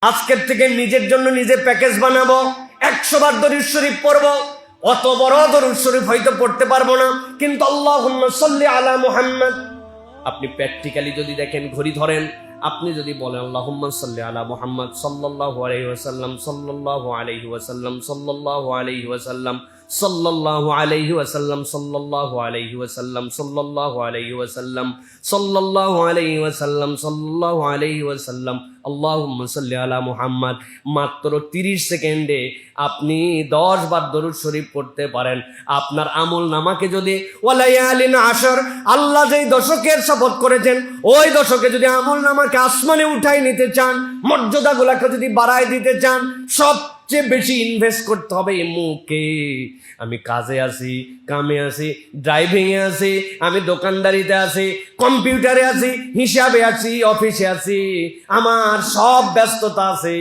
আজকের থেকে নিজের জন্য নিজে প্যাকেজ বানাবো, 100 বার দরুদ শরীফ পড়বো। অত বড় দরুদ শরীফ হয়তো পড়তে পারবো না, কিন্তু আল্লাহুম্মা সাল্লি আলা মুহাম্মদ। আপনি প্র্যাকটিক্যালি যদি দেখেন, ঘড়ি ধরেন, আপনি যদি বলেন আল্লাহুম্মা সাল্লি আলা মুহাম্মদ সাল্লাল্লাহু আলাইহি ওয়াসাল্লাম সাল্লাল্লাহু আলাইহি ওয়াসাল্লাম সাল্লাল্লাহু আলাইহি ওয়াসাল্লাম সাল্লাল্লাহু আলাইহি ওয়াসাল্লাম সাল্লাল্লাহু আলাইহি ওয়াসাল্লাম সাল্লাল্লাহু আলাইহি ওয়াসাল্লাম সাল্লাল্লাহু আলাইহি ওয়াসাল্লাম সাল্লাল্লাহু আলাইহি ওয়াসাল্লাম আল্লাহুম্মা সাল্লি আলা মুহাম্মদ, মাত্র 30 সেকেন্ডে আপনি 10 বার দরুদ শরীফ পড়তে পারেন। আপনার আমল নামাকে যদি ওয়ালায়ালিন আশর, আল্লাহ যেই দশকের শপথ করেছেন ওই দশকে যদি আমল নামাকে আসমানে উঠাই নিতে চান, মর্যাদাগুলোকে যদি বাড়ায় দিতে চান, সবচেয়ে বেশি ইনভেস্ট করতে হবে মুখে। আমি কাজে আছি, কামে আছি, ড্রাইভিংয়ে আছি, আমি দোকানদারিতে আছি, কম্পিউটারে আছি, হিসাবে আছি, অফিসে আছি, আমার সব ব্যস্ততা আছে।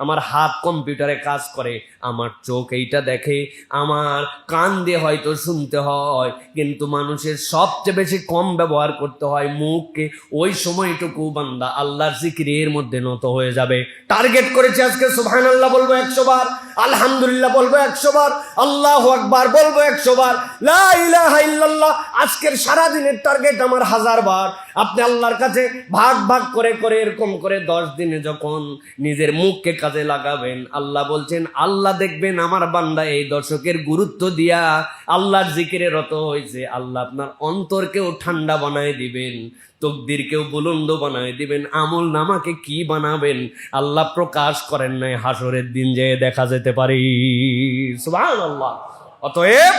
আমার হাত কম্পিউটারে কাজ করে, আমার চোখ এইটা দেখে, আমার কান দিয়ে হয়তো শুনতে হয়, কিন্তু মানুষের সবচেয়ে বেশি কম ব্যবহার করতে হয় মুখকে। ওই সময়টুকু বান্দা আল্লাহর জিকিরের মধ্যে নত হয়ে যাবে। টার্গেট করেছে আজকে সুবহানাল্লাহ বলবো 100 বার, আলহামদুলিল্লাহ বলবো 100 বার, আল্লাহু আকবার বলবো 100 বার, লা ইলাহা ইল্লাল্লাহ। আজকের সারা দিনের টার্গেট আমার 1000 বার। আপনি আল্লাহর কাছে ভাগ ভাগ করে করে এরকম করে 10 দিনে যখন নিজের মুখকে কাজে লাগাবেন, আল্লাহ বলছেন, আল্লাহ দেখবেন আমার বান্দা এই দশকের গুরুত্ব দিয়া আল্লাহর জিকিরে রত হয়েছে। আল্লাহ আপনার অন্তরকেও ঠান্ডা বানায় দিবেন, তকদিরকেও বুলন্দ বানায় দিবেন। আমল নামাকে কি বানাবেন আল্লাহ প্রকাশ করেন নাই, হাসরের দিন যেয়ে দেখা যেতে পারে। সুবহানাল্লাহ। অতএব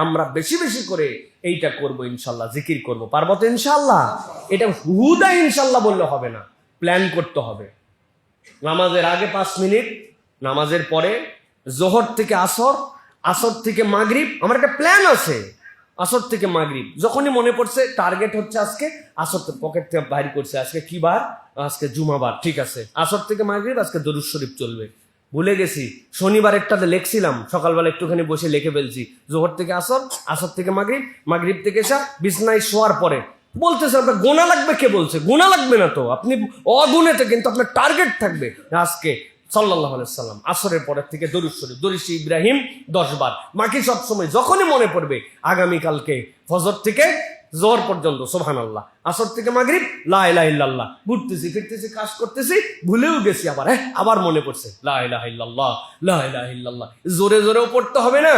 আমরা বেশি বেশি করে এইটা করব ইনশাল্লাহ, জিকির করব। পারবো তো ইনশাল্লাহ? এটা হুদা ইনশাল্লাহ বললে হবে না, প্ল্যান করতে হবে। নামাজের আগে 5 মিনিট, নামাজের পরে, জোহর থেকে আসর, আসর থেকে মাগরিব। আমার একটা প্ল্যান আছে, আসর থেকে মাগরিব। যখনই মনে পড়ছে টার্গেট হচ্ছে আজকে আসর, পকেট থেকে বাইর করছে, আজকে কি বার? আজকে জুমাবার, ঠিক আছে, আসর থেকে মাগরিব আজকে দরুদ শরীফ চলবে। ভুলে গেছি, শনিবারেরটাতে লিখছিলাম, সকালবেলা একটুখানি বসে লিখে ফেলছি, জোহর থেকে আসর, আসর থেকে মাগরিব, মাগরিব থেকে এসা, বিছনায় শোয়ার পরে। বলতেছে আপনার গোনা লাগবে, কে বলছে? গোনা লাগবে না তো, আপনি অগুনেতে, কিন্তু আপনার টার্গেট থাকবে আজকে সাল্লাল্লাহু আলাইহি সাল্লাম আসরের পরের থেকে দরুদ শরীফ, দরুদ ইব্রাহিম 10 বার। বাকি সব সময় যখনই মনে পড়বে, আগামীকালকে ফজর থেকে জোহর পর্যন্ত সুবহানাল্লাহ, আসর থেকে মাগরিব লা ইলাহা ইল্লাল্লাহ। ঘুরতেছি ফিরতেছি, কাজ করতেছি, ভুলেও গেছি, আবার মনে পড়ছে লা ইলাহা ইল্লাল্লাহ, লা ইলাহা ইল্লাল্লাহ। জোরে জোরেও পড়তে হবে না,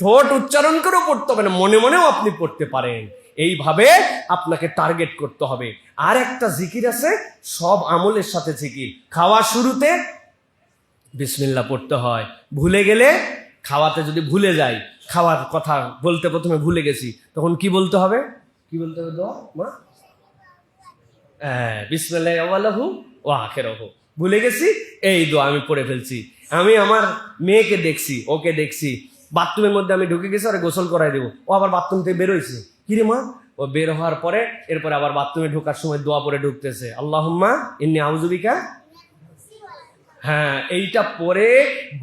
ঠোঁট উচ্চারণ করেও পড়তে হবে না, মনে মনেও আপনি পড়তে পারেন। এইভাবে আপনাকে টার্গেট করতে হবে। আর একটা জিকির আছে, সব আমলের সাথে জিকির। খাওয়া শুরুতে বিসমিল্লাহ পড়তে হয়। ভুলে গেলে, খাওয়াতে যদি ভুলে যাই, খাওয়ার কথা বলতে প্রথমে ভুলে গেছি, তখন কি বলতে হবে? কি বলতে হবে? দোয়া মা, বিসমিল্লাহি আওয়ালাহু ওয়া আখিরাহু। ভুলে গেছি, এই দোয়া আমি পড়ে ফেলছি। আমি আমার মেয়েকে দেখছি, ওকে দেখছি, বাথরুমের মধ্যে আমি ঢুকে গেছি, আরে গোসল করাই দেবো, ও আবার বাথরুম থেকে বেরোইছে। কিরে মা? ও বের হওয়ার পরে এরপরে আবার বাথরুমে ঢোকার সময় দোয়া পড়ে ঢুকতেছে, আল্লাহুম্মা ইন্নী আউযু বিকা। হ্যাঁ, এইটা পরে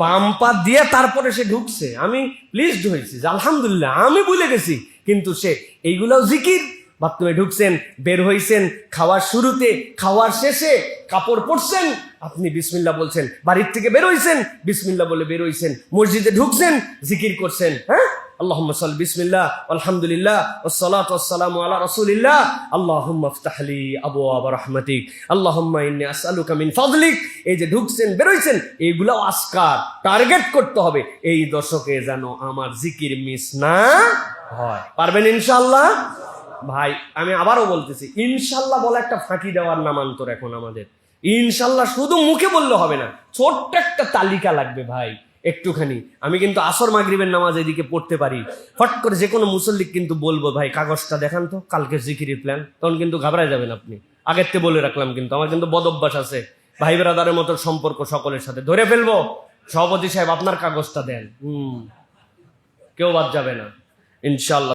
বাম পা দিয়ে তারপরে সে ঢুকছে। আমি প্লিজড হয়েছি যে আলহামদুলিল্লাহ, আমি ভুলে গেছি, কিন্তু সে এইগুলাও জিকির। বাথরুমে ঢুকছেন, বের হইছেন, খাওয়ার শুরুতে, খাওয়ার শেষে, কাপড় পরছেন, আপনি বিসমিল্লাহ বলছেন। বাড়ির থেকে বের হইছেন, বিসমিল্লাহ বলে বের হইছেন। মসজিদে ঢুকছেন, জিকির করছেন। হ্যাঁ, আল্লাহুম্মা সাল্লি বিসমিল্লাহ আলহামদুলিল্লাহ ওয়াসসালাতু ওয়াসসালামু আলা রাসূলিল্লাহ আল্লাহুম্মা ইফতাহলি আবওয়াব রাহমাতিক আল্লাহুম্মা ইন্নী আসআলুকা মিন ফাদলিক। এই যে ঢুকছেন, বের হইছেন, এইগুলো আজকার। টার্গেট করতে হবে এই দশকে যেন আমার জিকির মিস না হয়। পারবেন ইনশাআল্লাহ? ভাই আমি আবারও বলতেছি, ইনশাল্লাহ বলা একটা ফাঁকি দেওয়ার নামান্তর এখন আমাদের। ইনশাল্লাহ শুধু মুখে বললে হবে না, ছোট্ট একটা তালিকা লাগবে ভাই, একটুখানি। আমি কিন্তু আসর মাগরিবের নামাজ এদিকে পড়তে পারি, ফট করে যে কোনো মুসল্লিক কিন্তু বলবো, ভাই কাগজটা দেখান তো, কালকে জিকিরের প্ল্যান। তখন কিন্তু ঘাবড়ায় যাবেন আপনি, আগের থেকে বলে রাখলাম। কিন্তু আমার কিন্তু বদ অভ্যাস আছে, ভাই ব্রাদারের মতো সম্পর্ক সকলের সাথে, ধরে ফেলবো। সভাপতি সাহেব আপনার কাগজটা দেন, কেউ বাদ যাবে না ইনশাল্লাহ।